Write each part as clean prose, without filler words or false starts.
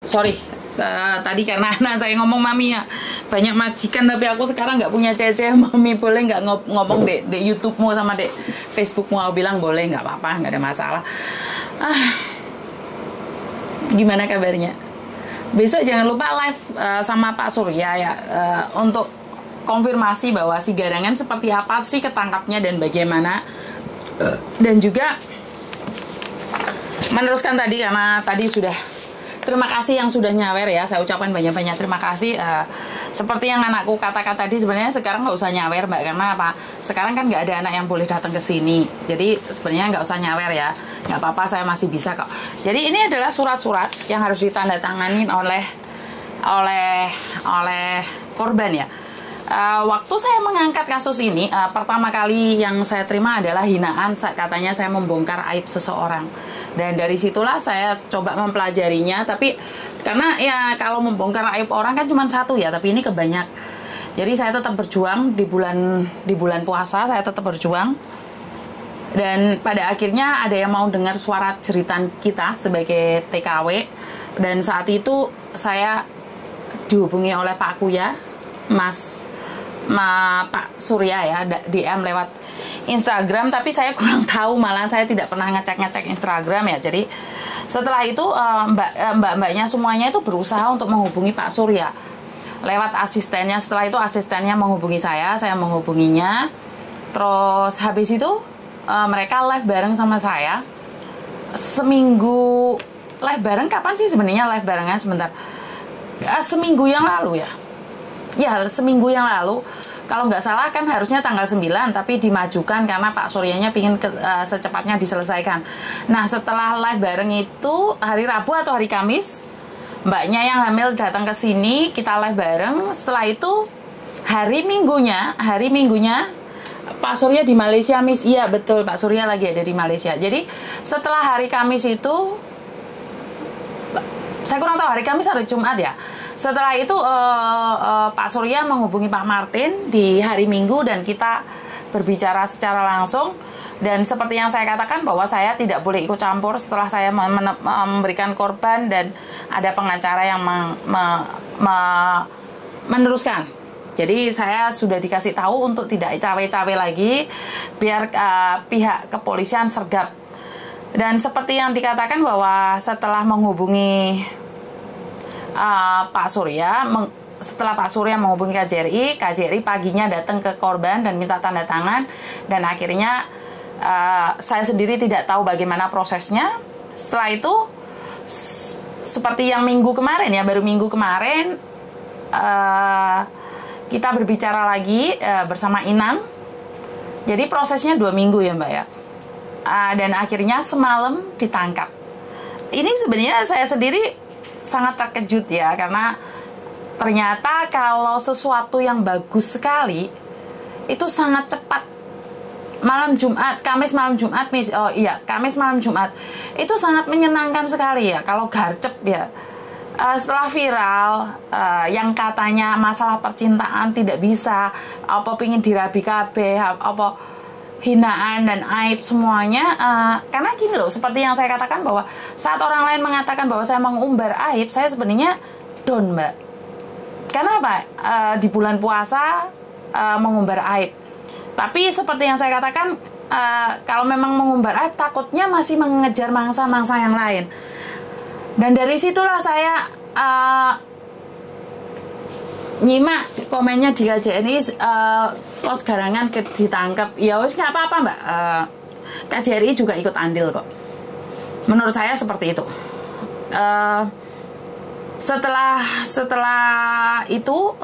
sorry, tadi karena anak saya ngomong mami ya banyak majikan, tapi aku sekarang nggak punya cece. Mami boleh nggak ngomong di YouTube-mu sama di Facebook-mu? Aku bilang boleh, nggak apa-apa, nggak ada masalah. Gimana kabarnya? Besok jangan lupa live sama Pak Surya ya, untuk konfirmasi bahwa si Garangan seperti apa sih ketangkapnya dan bagaimana, dan juga meneruskan tadi, karena tadi sudah terima kasih yang sudah nyawer ya, saya ucapkan banyak-banyak terima kasih. Seperti yang anakku katakan tadi, sebenarnya sekarang nggak usah nyawer Mbak, karena apa? Sekarang kan nggak ada anak yang boleh datang ke sini, jadi sebenarnya nggak usah nyawer ya, nggak apa-apa, saya masih bisa kok. Jadi ini adalah surat-surat yang harus ditandatanganin oleh korban ya. Waktu saya mengangkat kasus ini, pertama kali yang saya terima adalah hinaan, katanya saya membongkar aib seseorang. Dan dari situlah saya coba mempelajarinya, tapi karena ya kalau membongkar aib orang kan cuma satu ya, tapi ini kebanyak. Jadi saya tetap berjuang di bulan puasa, saya tetap berjuang. Dan pada akhirnya ada yang mau dengar suara jeritan kita sebagai TKW. Dan saat itu saya dihubungi oleh Pak Kuya, Pak Surya ya, DM lewat Instagram, tapi saya kurang tahu, malahan saya tidak pernah ngecek Instagram ya. Jadi setelah itu mbak-mbaknya semuanya itu berusaha untuk menghubungi Pak Surya lewat asistennya. Setelah itu asistennya menghubungi saya menghubunginya. Terus habis itu mereka live bareng sama saya seminggu. Live bareng kapan sih sebenarnya? Live barengnya sebentar, seminggu yang lalu ya. Ya, seminggu yang lalu. Kalau nggak salah kan harusnya tanggal 9, tapi dimajukan karena Pak Suryanya pingin secepatnya diselesaikan. Nah, setelah live bareng itu hari Rabu atau hari Kamis, mbaknya yang hamil datang ke sini, kita live bareng. Setelah itu hari Minggunya Pak Surya di Malaysia, Miss. Iya, betul, Pak Surya lagi ada di Malaysia. Jadi, setelah hari Kamis itu, saya kurang tahu hari Kamis atau Jumat ya. Setelah itu Pak Surya menghubungi Pak Martin di hari Minggu dan kita berbicara secara langsung. Dan seperti yang saya katakan bahwa saya tidak boleh ikut campur setelah saya memberikan korban dan ada pengacara yang meneruskan. Jadi saya sudah dikasih tahu untuk tidak cawe-cawe lagi, biar pihak kepolisian sergap. Dan seperti yang dikatakan bahwa setelah menghubungi Pak Surya, setelah Pak Surya menghubungi KJRI paginya datang ke korban dan minta tanda tangan. Dan akhirnya saya sendiri tidak tahu bagaimana prosesnya. Setelah itu seperti yang minggu kemarin ya, baru minggu kemarin kita berbicara lagi bersama Inam. Jadi prosesnya 2 minggu ya Mbak ya. Dan akhirnya semalam ditangkap. Ini sebenarnya saya sendiri sangat terkejut ya, karena ternyata kalau sesuatu yang bagus sekali itu sangat cepat. Kamis malam Jumat, Miss. Oh iya, Kamis malam Jumat itu sangat menyenangkan sekali ya. Kalau garcep ya, setelah viral yang katanya masalah percintaan tidak bisa, apa pingin dirabi kabeh, apa hinaan dan aib semuanya, karena gini loh, seperti yang saya katakan bahwa saat orang lain mengatakan bahwa saya mengumbar aib, saya sebenarnya down Mbak. Karena apa? Di bulan puasa mengumbar aib, tapi seperti yang saya katakan, kalau memang mengumbar aib takutnya masih mengejar mangsa-mangsa yang lain. Dan dari situlah saya nyimak komennya di KJRI, Pos Garangan ditangkap. Ya wes nggak apa-apa Mbak, KJRI juga ikut andil kok. Menurut saya seperti itu. Setelah itu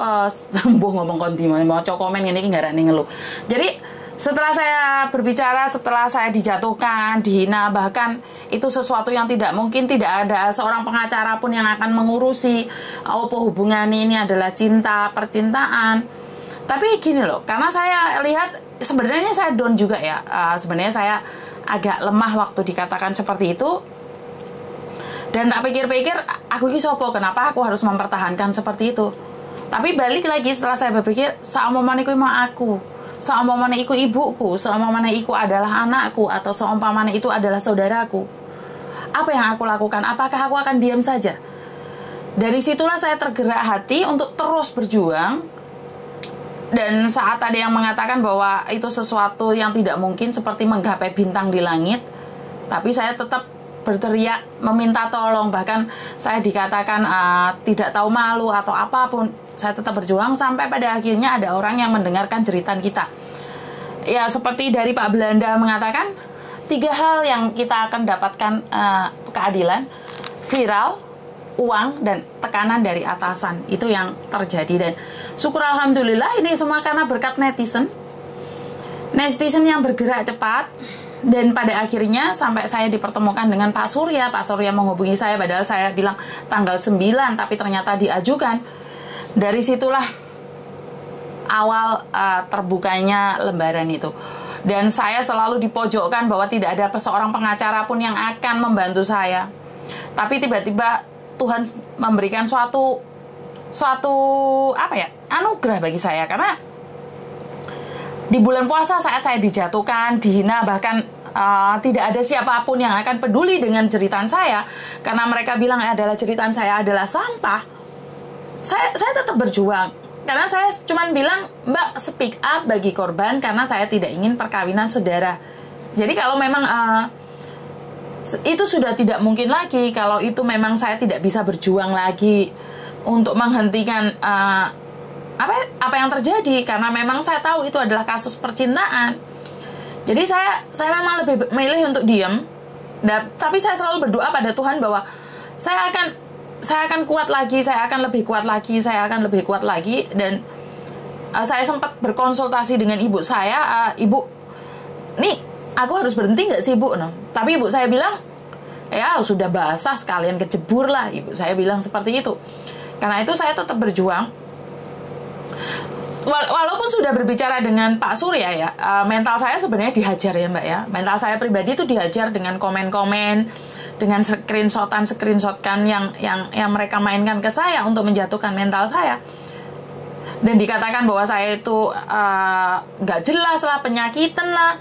ngomong konti mau komen ini nggak ada ngeluh. Jadi setelah saya berbicara, setelah saya dijatuhkan, dihina, bahkan itu sesuatu yang tidak mungkin, tidak ada seorang pengacara pun yang akan mengurusi apa hubungan ini adalah percintaan. Tapi gini loh, karena saya lihat sebenarnya saya down juga ya. Sebenarnya saya agak lemah waktu dikatakan seperti itu. Dan tak pikir-pikir, aku ini sopo, kenapa aku harus mempertahankan seperti itu. Tapi balik lagi setelah saya berpikir, saumpamane iku mau aku, saumpamane iku ibuku, saumpamane iku adalah anakku, atau saumpamane itu adalah saudaraku, apa yang aku lakukan? Apakah aku akan diam saja? Dari situlah saya tergerak hati untuk terus berjuang. Dan saat ada yang mengatakan bahwa itu sesuatu yang tidak mungkin seperti menggapai bintang di langit, tapi saya tetap berteriak meminta tolong. Bahkan saya dikatakan tidak tahu malu atau apapun, saya tetap berjuang sampai pada akhirnya ada orang yang mendengarkan jeritan kita. Ya, seperti dari Pak Belanda mengatakan, 3 hal yang kita akan dapatkan keadilan: viral, uang, dan tekanan dari atasan. Itu yang terjadi. Dan syukur alhamdulillah ini semua karena berkat netizen yang bergerak cepat. Dan pada akhirnya sampai saya dipertemukan dengan Pak Surya menghubungi saya, padahal saya bilang tanggal 9, tapi ternyata diajukan. Dari situlah awal terbukanya lembaran itu. Dan saya selalu dipojokkan bahwa tidak ada seorang pengacara pun yang akan membantu saya. Tapi tiba-tiba Tuhan memberikan suatu anugerah bagi saya, karena di bulan puasa saat saya dijatuhkan, dihina, bahkan tidak ada siapapun yang akan peduli dengan jeritan saya, karena mereka bilang jeritan saya adalah sampah. Saya tetap berjuang, karena saya cuma bilang, Mbak, speak up bagi korban, karena saya tidak ingin perkawinan saudara. Jadi kalau memang itu sudah tidak mungkin lagi, kalau itu memang saya tidak bisa berjuang lagi untuk menghentikan apa yang terjadi, karena memang saya tahu itu adalah kasus percintaan. Jadi saya memang lebih memilih untuk diam. Tapi saya selalu berdoa pada Tuhan bahwa saya akan kuat lagi, saya akan lebih kuat lagi. Dan saya sempat berkonsultasi dengan ibu saya, Ibu, nih aku harus berhenti nggak sih, Bu? Tapi ibu saya bilang, ya sudah basah sekalian kecebur lah. Ibu saya bilang seperti itu. Karena itu saya tetap berjuang. Walaupun sudah berbicara dengan Pak Surya ya, mental saya sebenarnya dihajar ya Mbak ya. Mental saya pribadi itu dihajar dengan komen-komen, dengan screenshotkan yang mereka mainkan ke saya untuk menjatuhkan mental saya. Dan dikatakan bahwa saya itu nggak jelas lah, penyakitan lah,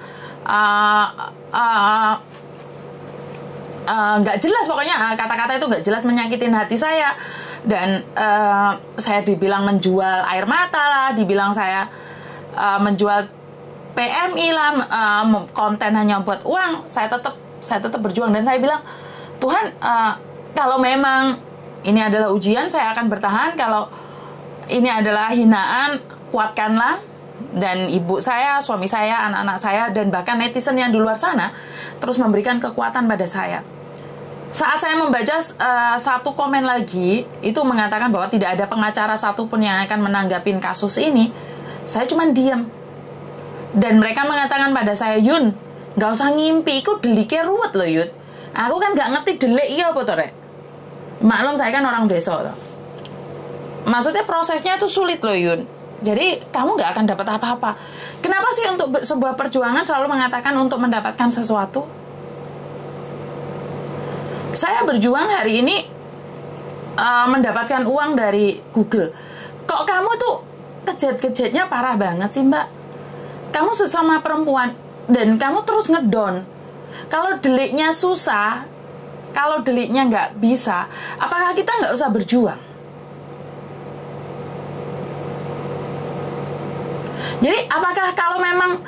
nggak jelas, pokoknya kata-kata itu nggak jelas, menyakitin hati saya. Dan saya dibilang menjual air mata lah, dibilang saya menjual PMI lah, konten hanya buat uang. Saya tetap berjuang, dan saya bilang, Tuhan, kalau memang ini adalah ujian, saya akan bertahan. Kalau ini adalah hinaan, kuatkanlah. Dan ibu saya, suami saya, anak-anak saya, dan bahkan netizen yang di luar sana terus memberikan kekuatan pada saya. Saat saya membaca satu komen lagi, itu mengatakan bahwa tidak ada pengacara satupun yang akan menanggapi kasus ini, saya cuma diam. Dan mereka mengatakan pada saya, Yun, gak usah ngimpi, itu deliknya ruwet loh Yun. Aku kan gak ngerti delik iya apa tuh, Rek. Maklum saya kan orang desa loh. Maksudnya prosesnya itu sulit loh Yun. Jadi kamu gak akan dapat apa-apa. Kenapa sih untuk sebuah perjuangan selalu mengatakan untuk mendapatkan sesuatu? Saya berjuang hari ini mendapatkan uang dari Google. Kok kamu tuh kejat-kejatnya parah banget sih Mbak? Kamu sesama perempuan dan kamu terus ngedon. Kalau deliknya susah, kalau deliknya nggak bisa, apakah kita nggak usah berjuang? Jadi apakah kalau memang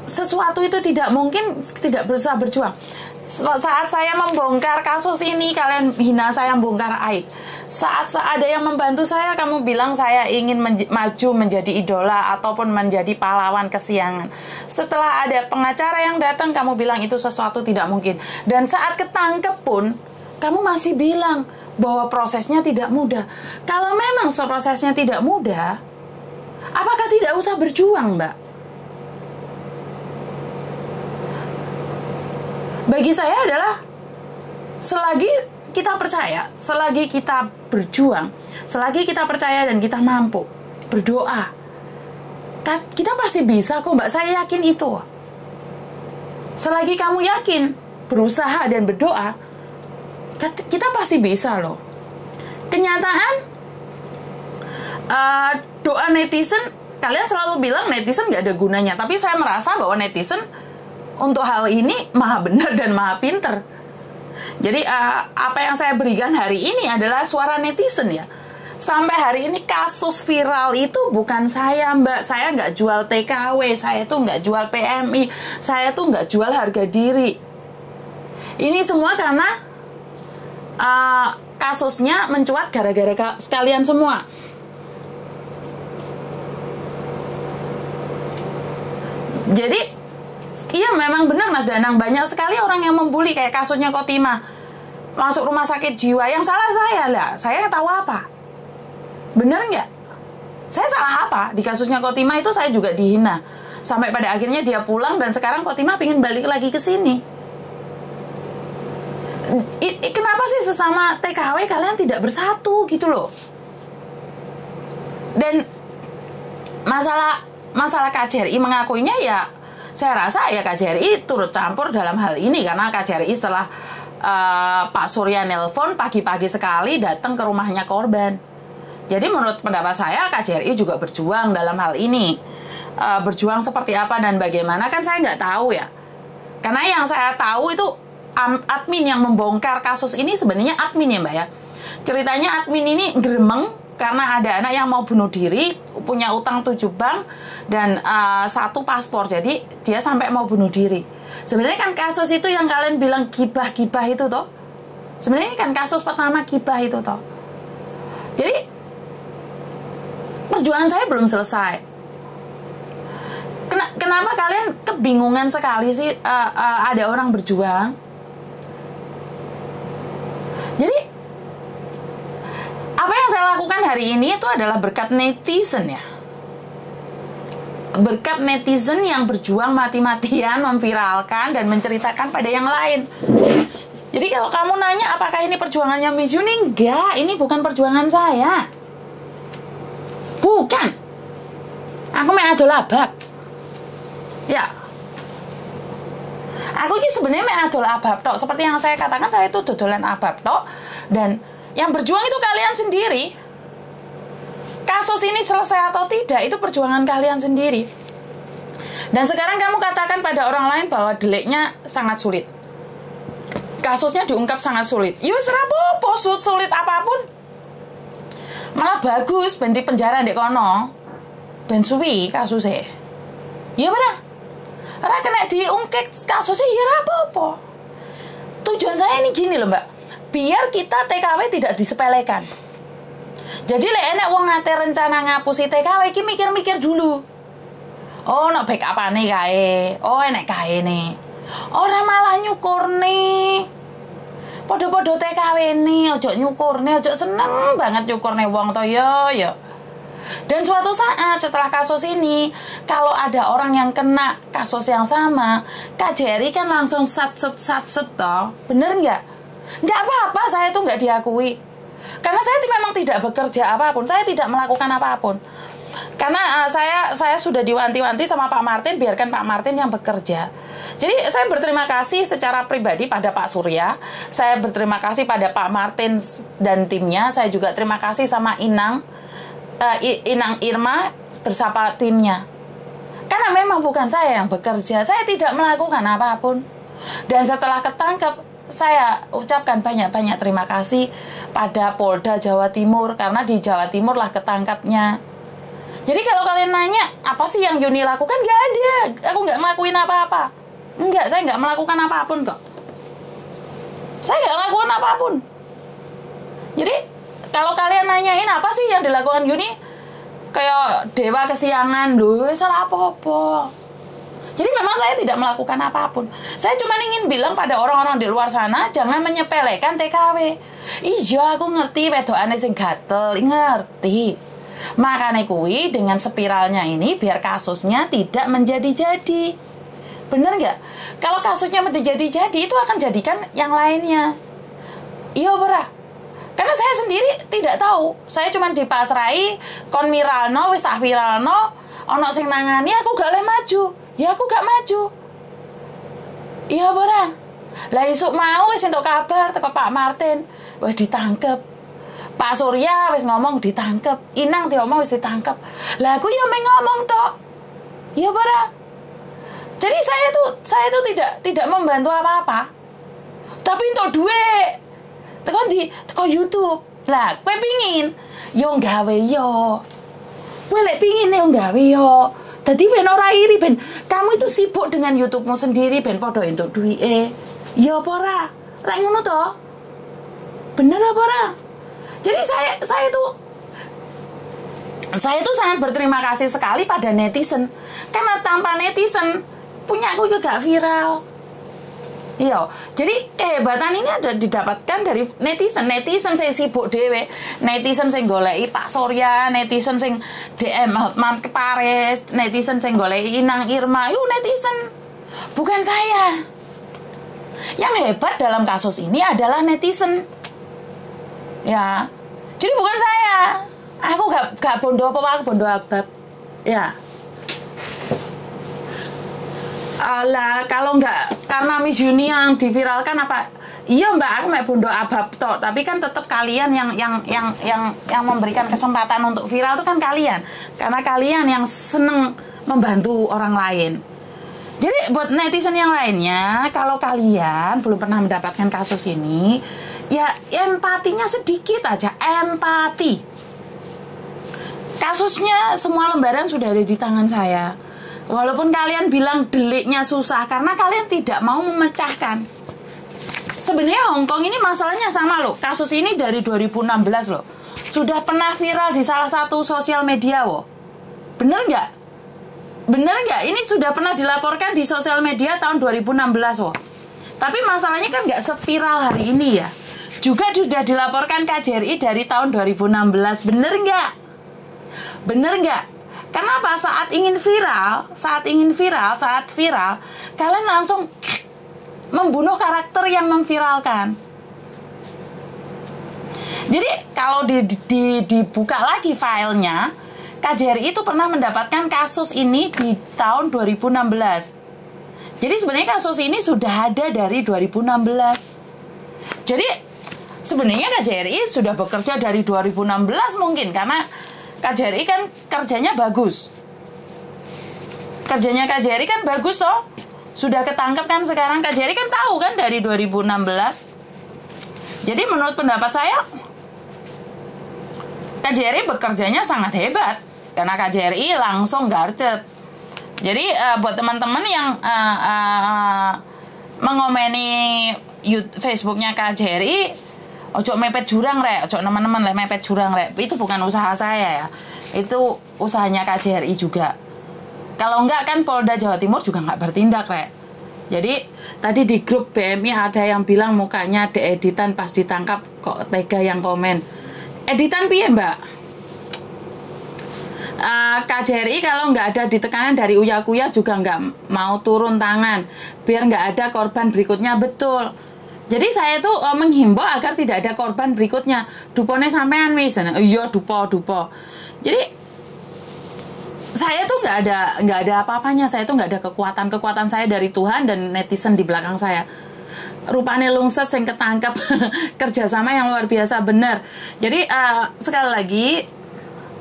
sesuatu itu tidak mungkin, tidak berusaha berjuang? Saat saya membongkar kasus ini, kalian hina saya, membongkar aib. Saat ada yang membantu saya, kamu bilang saya ingin maju menjadi idola ataupun menjadi pahlawan kesiangan. Setelah ada pengacara yang datang, kamu bilang itu sesuatu tidak mungkin. Dan saat ketangkep pun, kamu masih bilang bahwa prosesnya tidak mudah. Kalau memang prosesnya tidak mudah, apakah tidak usah berjuang, Mbak? Bagi saya adalah selagi kita percaya, selagi kita berjuang, selagi kita percaya dan kita mampu berdoa, kita pasti bisa kok Mbak, saya yakin itu. Selagi kamu yakin, berusaha dan berdoa, kita pasti bisa loh. Kenyataan doa netizen, kalian selalu bilang netizen gak ada gunanya, tapi saya merasa bahwa netizen untuk hal ini maha benar dan maha pinter. Jadi apa yang saya berikan hari ini adalah suara netizen ya. Sampai hari ini kasus viral itu bukan saya, Mbak. Saya nggak jual TKW, saya tuh nggak jual PMI, saya tuh nggak jual harga diri. Ini semua karena kasusnya mencuat gara-gara sekalian semua. Jadi, iya memang benar Mas Danang, banyak sekali orang yang membuli kayak kasusnya Khotimah. Masuk rumah sakit jiwa, yang salah saya lah. Saya tahu apa? Bener nggak? Saya salah apa? Di kasusnya Khotimah itu saya juga dihina. Sampai pada akhirnya dia pulang dan sekarang Khotimah pengen balik lagi ke sini. Kenapa sih sesama TKW kalian tidak bersatu gitu loh? Dan masalah KJRI mengakuinya ya, saya rasa ya KJRI turut campur dalam hal ini karena KJRI setelah Pak Surya nelpon pagi-pagi sekali datang ke rumahnya korban. Jadi menurut pendapat saya KJRI juga berjuang dalam hal ini. Berjuang seperti apa dan bagaimana kan saya nggak tahu ya. Karena yang saya tahu itu admin yang membongkar kasus ini sebenarnya admin ya Mbak ya. Ceritanya admin ini gremeng karena ada anak yang mau bunuh diri, punya utang 7 bank dan 1 paspor. Jadi dia sampai mau bunuh diri. Sebenarnya kan kasus itu yang kalian bilang gibah-gibah itu toh. Sebenarnya kan kasus pertama gibah itu toh. Jadi perjuangan saya belum selesai. Kenapa kalian kebingungan sekali sih ada orang berjuang? Jadi apa yang saya lakukan hari ini itu adalah berkat netizen ya. Berkat netizen yang berjuang mati-matian memviralkan dan menceritakan pada yang lain. Jadi kalau kamu nanya apakah ini perjuangannya Miss Yuni? Enggak, ini bukan perjuangan saya. Bukan. Aku main adol abab. Ya. Aku ini sebenarnya main adol abab tok. Seperti yang saya katakan, saya itu dodolan abab tok. Dan yang berjuang itu kalian sendiri. Kasus ini selesai atau tidak, itu perjuangan kalian sendiri. Dan sekarang kamu katakan pada orang lain bahwa deliknya sangat sulit. Kasusnya diungkap sangat sulit. Ya serapopo, sulit apapun. Malah bagus ben di penjara ndek kono. Ben suwi kasusnya. Ya bener. Ora kena diungkit kasusnya ya ora apa-apa. Tujuan saya ini gini loh, Mbak. Biar kita TKW tidak disepelekan. Jadi lek enek wong ngate rencana ngapusi TKW iki mikir-mikir dulu. Oh, nek backupane kae. Oh, enek kae ne. Ora malah nyukurne. Podo-podo TKW ini, ojo nyukurne, ojo seneng banget nyukurne wong to ya. Dan suatu saat setelah kasus ini, kalau ada orang yang kena kasus yang sama, KJRI kan langsung sat-set toh. Bener nggak? Nggak apa-apa, saya tuh nggak diakui. Karena saya memang tidak bekerja apapun, saya tidak melakukan apapun. Karena saya sudah diwanti-wanti sama Pak Martin, biarkan Pak Martin yang bekerja. Jadi saya berterima kasih secara pribadi pada Pak Surya, saya berterima kasih pada Pak Martin dan timnya, saya juga terima kasih sama Inang Irma bersama timnya. Karena memang bukan saya yang bekerja, saya tidak melakukan apapun. Dan setelah ketangkep, saya ucapkan banyak-banyak terima kasih pada Polda Jawa Timur, karena di Jawa Timur lah ketangkapnya. Jadi kalau kalian nanya, apa sih yang Yuni lakukan? Gak ada, aku gak ngelakuin apa-apa. Enggak, saya gak melakukan apapun kok. Saya gak ngelakuin apapun. Jadi, kalau kalian nanyain apa sih yang dilakukan Yuni? Kayak dewa kesiangan, loh, salah apa-apa. Jadi memang saya tidak melakukan apapun. Saya cuma ingin bilang pada orang-orang di luar sana, jangan menyepelekan TKW. Iya, aku ngerti wedokane sing gatel, ngerti. Makanya kuwi dengan spiralnya ini biar kasusnya tidak menjadi-jadi. Bener nggak? Kalau kasusnya menjadi-jadi itu akan jadikan yang lainnya. Iya berat. Karena saya sendiri tidak tahu. Saya cuma dipasrai kon miralno wis tak viralno, ono sing nangani aku gak oleh maju. Ya aku gak maju. Iya berat. Lah isuk mau wis entuk kabar teko Pak Martin, wis ditangkep. Pak Surya wis ngomong ditangkep, Inang diomong wis ditangkep. Lah aku ya ngomong tok. Ya bara. Jadi saya tuh tidak membantu apa-apa. Tapi untuk duit teko YouTube. Lah, kowe pingin yo gawe yo. Kowe lek pingin yo gawe yo. Dadi ben ora iri ben kamu itu sibuk dengan YouTube-mu sendiri ben padha entuk duwike. Ya apa ora? Lek ngono to? Bener apa ora? Jadi saya tuh sangat berterima kasih sekali pada netizen. Karena tanpa netizen punya aku juga gak viral. Iya, jadi kehebatan ini ada didapatkan dari netizen. Netizen saya sibuk dewe, netizen saya goleki Pak Surya, netizen saya DM Hotman ke Paris, netizen saya goleki Inang Irma, yuk netizen, bukan saya. Yang hebat dalam kasus ini adalah netizen. Ya, jadi bukan saya. Aku gak bondo apa, aku bondo abab. Ya. Alah, kalau nggak karena Miss Juni yang diviralkan apa? Iya Mbak, aku mek bondo abab toh, tapi kan tetap kalian yang memberikan kesempatan untuk viral itu kan kalian. Karena kalian yang seneng membantu orang lain. Jadi buat netizen yang lainnya, kalau kalian belum pernah mendapatkan kasus ini, ya empatinya sedikit aja, empati. Kasusnya semua lembaran sudah ada di tangan saya. Walaupun kalian bilang deliknya susah karena kalian tidak mau memecahkan. Sebenarnya Hongkong ini masalahnya sama loh. Kasus ini dari 2016 loh. Sudah pernah viral di salah satu sosial media loh. Bener nggak? Bener nggak? Ini sudah pernah dilaporkan di sosial media tahun 2016 loh. Tapi masalahnya kan nggak seviral hari ini ya. Juga sudah dilaporkan KJRI dari tahun 2016. Bener nggak? Bener nggak? Kenapa saat viral, kalian langsung membunuh karakter yang memviralkan. Jadi kalau dibuka lagi filenya, KJRI itu pernah mendapatkan kasus ini di tahun 2016. Jadi sebenarnya kasus ini sudah ada dari 2016. Jadi sebenarnya KJRI sudah bekerja dari 2016 mungkin karena KJRI kan kerjanya bagus. Kerjanya KJRI kan bagus toh. Sudah ketangkep kan sekarang. KJRI kan tahu kan dari 2016. Jadi menurut pendapat saya KJRI bekerjanya sangat hebat. Karena KJRI langsung garcep. Jadi buat teman-teman yang mengomeni Facebooknya KJRI, ojo mepet jurang rek, ojo teman-teman lah mepet jurang rek. Itu bukan usaha saya ya, itu usahanya KJRI juga. Kalau enggak kan Polda Jawa Timur juga nggak bertindak rek. Jadi tadi di grup BMI ada yang bilang mukanya dieditan pas ditangkap kok tega yang komen. Editan piye mbak? KJRI kalau nggak ada ditekanan dari Uya Kuya juga nggak mau turun tangan biar nggak ada korban berikutnya, betul. Jadi saya tuh menghimbau agar tidak ada korban berikutnya. Dupone sampean wis. Iya dupo. Jadi saya tuh nggak ada apa-apanya. Saya tuh nggak ada kekuatan saya dari Tuhan dan netizen di belakang saya. Rupane lungset sing ketangkep kerjasama yang luar biasa bener. Jadi sekali lagi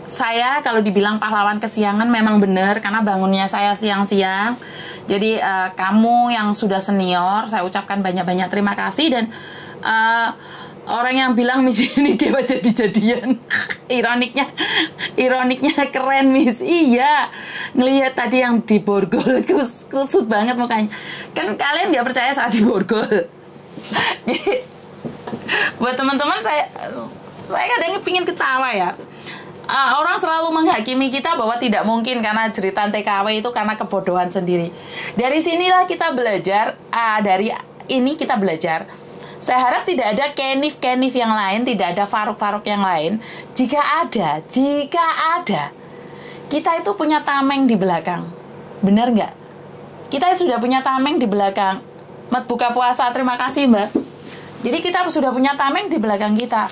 saya kalau dibilang pahlawan kesiangan memang benar karena bangunnya saya siang-siang. Jadi kamu yang sudah senior, saya ucapkan banyak-banyak terima kasih. Dan orang yang bilang Miss ini dewa jadi-jadian, ironiknya keren Miss. Iya, ngelihat tadi yang di borgol kusut banget mukanya. Kan kalian nggak percaya saat di borgol. Jadi buat teman-teman saya kadang pingin ketawa ya. Orang selalu menghakimi kita bahwa tidak mungkin karena jeritan TKW itu karena kebodohan sendiri. Dari sinilah kita belajar, dari ini kita belajar. Saya harap tidak ada kenif-kenif yang lain, tidak ada faruk-faruk yang lain. Jika ada, kita itu punya tameng di belakang. Benar nggak? Kita sudah punya tameng di belakang. Mat buka puasa, terima kasih Mbak. Jadi kita sudah punya tameng di belakang kita.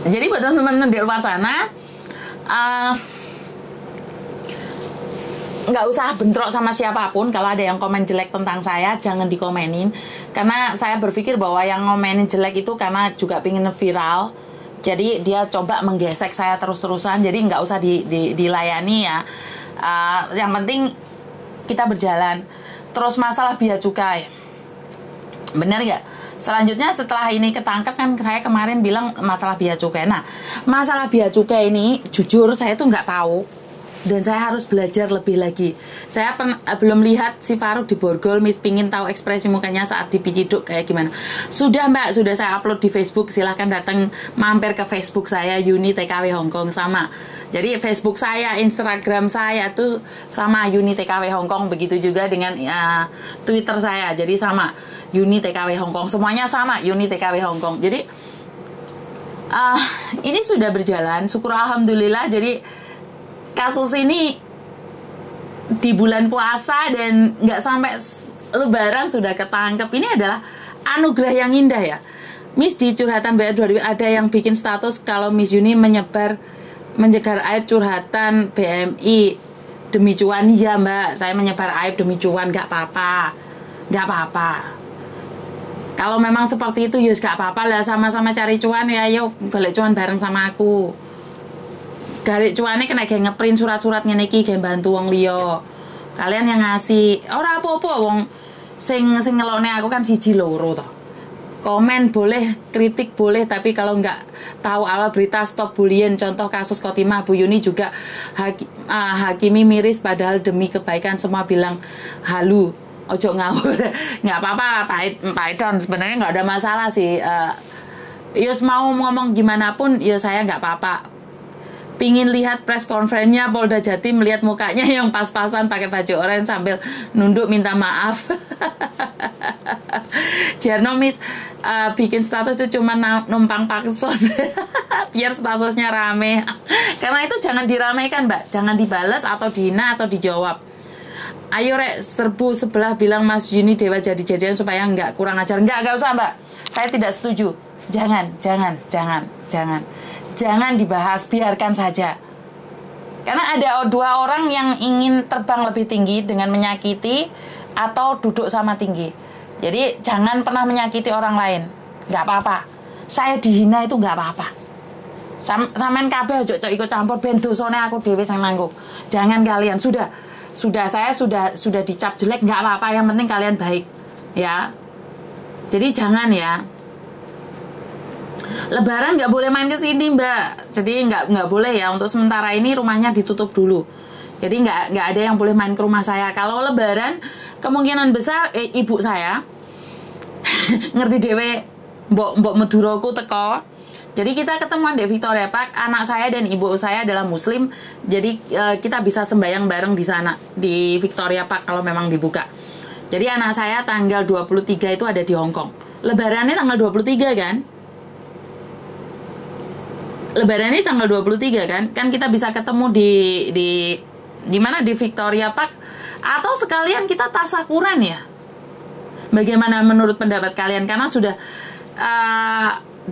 Jadi buat teman-teman di luar sana, nggak usah bentrok sama siapapun. Kalau ada yang komen jelek tentang saya, jangan dikomenin. Karena saya berpikir bahwa yang ngomenin jelek itu karena juga pingin viral. Jadi dia coba menggesek saya terus-terusan. Jadi nggak usah dilayani ya. Yang penting kita berjalan. Terus masalah bea cukai, benar nggak? Selanjutnya setelah ini ketangkep kan saya kemarin bilang masalah bea cukai. Nah, masalah bea cukai ini jujur saya tuh nggak tahu. Dan saya harus belajar lebih lagi. Saya belum lihat si Farouk di borgol, Miss pingin tahu ekspresi mukanya saat dipiciduk kayak gimana. Sudah Mbak, sudah saya upload di Facebook. Silahkan datang mampir ke Facebook saya, Yuni TKW Hongkong sama. Jadi Facebook saya, Instagram saya tuh sama Yuni TKW Hongkong. Begitu juga dengan Twitter saya. Jadi sama Yuni TKW Hongkong. Semuanya sama Yuni TKW Hongkong. Jadi ini sudah berjalan. Syukur alhamdulillah. Jadi kasus ini di bulan puasa dan nggak sampai lebaran sudah ketangkep. Ini adalah anugerah yang indah ya. Miss di curhatan BR 2000 ada yang bikin status kalau Miss Yuni menyebar menjegar aib curhatan BMI demi cuan. Ya Mbak, saya menyebar aib demi cuan, nggak apa-apa, nggak apa-apa. Kalau memang seperti itu ya nggak apa-apa lah, sama-sama cari cuan ya, yuk balik cuan bareng sama aku. Garik cuane kena kayak ngeprint surat-surat ngene iki gawe bantu wong liya. Kalian yang ngasih ora apa-apa wong sing ngelone aku kan siji loro toh. Komen boleh, kritik boleh, tapi kalau nggak tahu awal berita stop bullying. Contoh kasus Khotimah, Bu Yuni juga hakimi miris padahal demi kebaikan semua bilang halu. Ojo ngawur. Nggak apa-apa, Pak Edon sebenarnya nggak ada masalah sih. Yus mau ngomong gimana pun ya saya nggak apa-apa. Pingin lihat press conference-nya Polda Jatim, melihat mukanya yang pas-pasan pakai baju oranye sambil nunduk minta maaf. Jarno Miss bikin status itu cuma numpang paksos biar statusnya rame. Karena itu jangan diramaikan Mbak, jangan dibalas atau dihina atau dijawab. Ayo rek serbu sebelah bilang Mas Yuni dewa jadi-jadian supaya nggak kurang ajar. Nggak usah Mbak, saya tidak setuju. Jangan dibahas, biarkan saja. Karena ada dua orang yang ingin terbang lebih tinggi dengan menyakiti atau duduk sama tinggi. Jadi jangan pernah menyakiti orang lain. Nggak apa-apa. Saya dihina itu nggak apa-apa. Sampean kabeh ojo ikut campur ben dosane aku dhewe sing nanggung. Jangan kalian. Sudah saya sudah dicap jelek, nggak apa-apa, yang penting kalian baik. Ya. Jadi jangan ya. Lebaran nggak boleh main ke sini Mbak, jadi nggak boleh ya, untuk sementara ini rumahnya ditutup dulu. Jadi nggak ada yang boleh main ke rumah saya. Kalau Lebaran kemungkinan besar ibu saya ngerti dewe mbok Maduraku teko. Jadi kita ketemuan di Victoria Park. Anak saya dan ibu saya adalah Muslim, jadi kita bisa sembahyang bareng di sana di Victoria Park kalau memang dibuka. Jadi anak saya tanggal 23 itu ada di Hong Kong. Lebarannya tanggal 23 kan? Lebaran ini tanggal 23 kan? Kan kita bisa ketemu di mana, di Victoria Park, atau sekalian kita tasakuran ya. Bagaimana menurut pendapat kalian? Karena sudah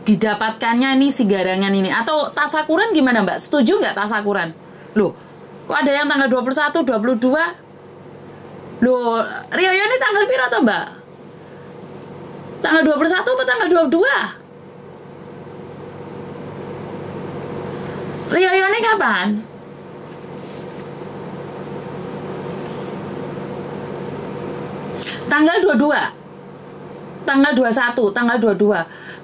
didapatkannya ini si garangan ini, atau tasakuran gimana Mbak? Setuju nggak tasakuran? Loh, kok ada yang tanggal 21, 22? Loh, Rio ini tanggal piro toh Mbak? Tanggal 21 atau tanggal 22? Rio ini kapan? Tanggal 22, tanggal 21, tanggal 22,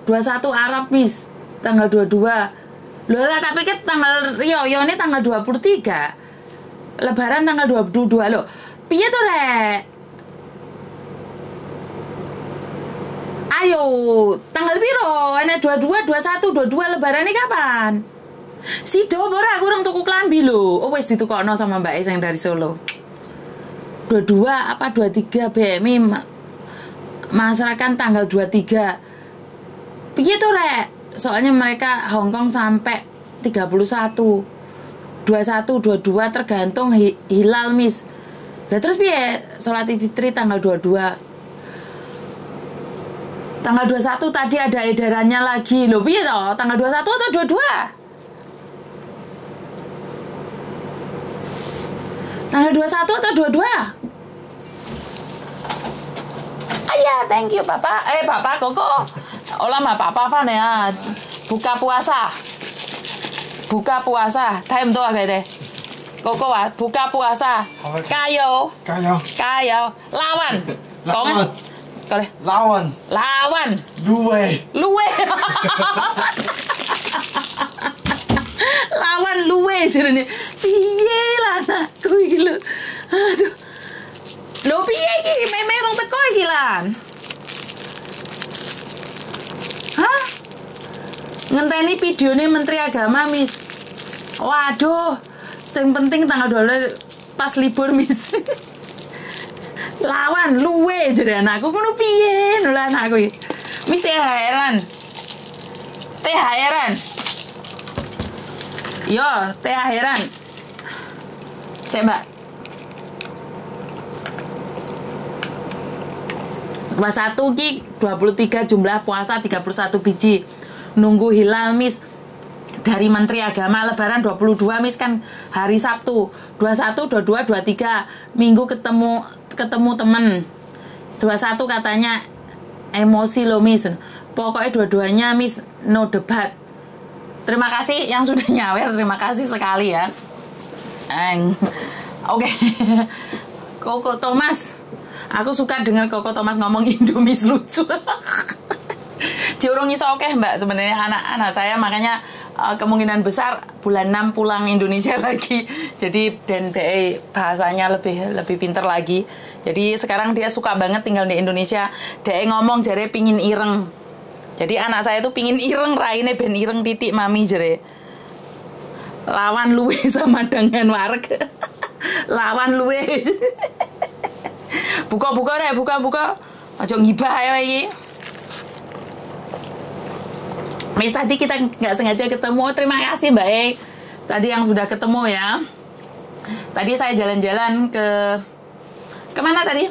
21 Arab Miss, tanggal 22. Loh lah, tapi kan tanggal Rio ini tanggal 23, Lebaran tanggal 22 loh. Piye tuh rek? Ayo, tanggal piro? Enek 22, 21, 22 Lebaran ini kapan? Si Dobora aku orang tuku klambi lho. Oh wis ditukokno sama Mbak Es yang dari Solo. 22 apa 23 BMI masyarakat tanggal 23. Piye to rek? Soalnya mereka Hongkong sampai 31. 21, 22 tergantung hilal Miss. Lah terus piye? Salat Fitri tanggal 22. Tanggal 21 tadi ada edarannya lagi. Loh piye toh? Tanggal 21 atau 22? Tanggal 21 atau 22? Ayah, thank you Bapak. Bapak Koko. Olah mah Papa Van ya. Buka puasa. Time tuh agak deh. Koko buka puasa. Kayo. Lawan. Lawan. Luwe. Lawan luwe jenenge. Piye lah anakku iki lho. Aduh. Lho piye iki? Meme rong teko iki lan. Hah? Ngenteni videone Menteri Agama, Miss. Waduh. Sing penting tanggal 12 pas libur, Miss. Lawan luwe jare anakku ngono piye lho anakku iki. Miss THR-an. Yo, THR-an. Saya, Mbak. 21 ki 23 jumlah puasa 31 biji. Nunggu hilal, Miss. Dari Menteri Agama Lebaran 22, Miss, kan hari Sabtu. 21, 22, 23 Minggu ketemu temen. 21 katanya emosi lo, Miss. Pokoknya dua-duanya, Miss, no debat. Terima kasih yang sudah nyawer, terima kasih sekali ya. Oke. Koko Thomas. Aku suka dengar Koko Thomas ngomong Indomie lucu. Diurung iso oke, Mbak, sebenarnya anak-anak saya, makanya kemungkinan besar bulan 6 pulang Indonesia lagi. Jadi dan DE bahasanya lebih pinter lagi. Jadi sekarang dia suka banget tinggal di Indonesia. DE ngomong jare pingin ireng. Jadi anak saya tuh pingin ireng, raine ben ireng titik mami jare. Lawan luwe sama dengan warga. Lawan luwe. Buka deh, buka. Aja ngibah ayo iki. Miss, tadi kita nggak sengaja ketemu. Terima kasih Mbak E. Tadi yang sudah ketemu ya. Tadi saya jalan-jalan kemana tadi?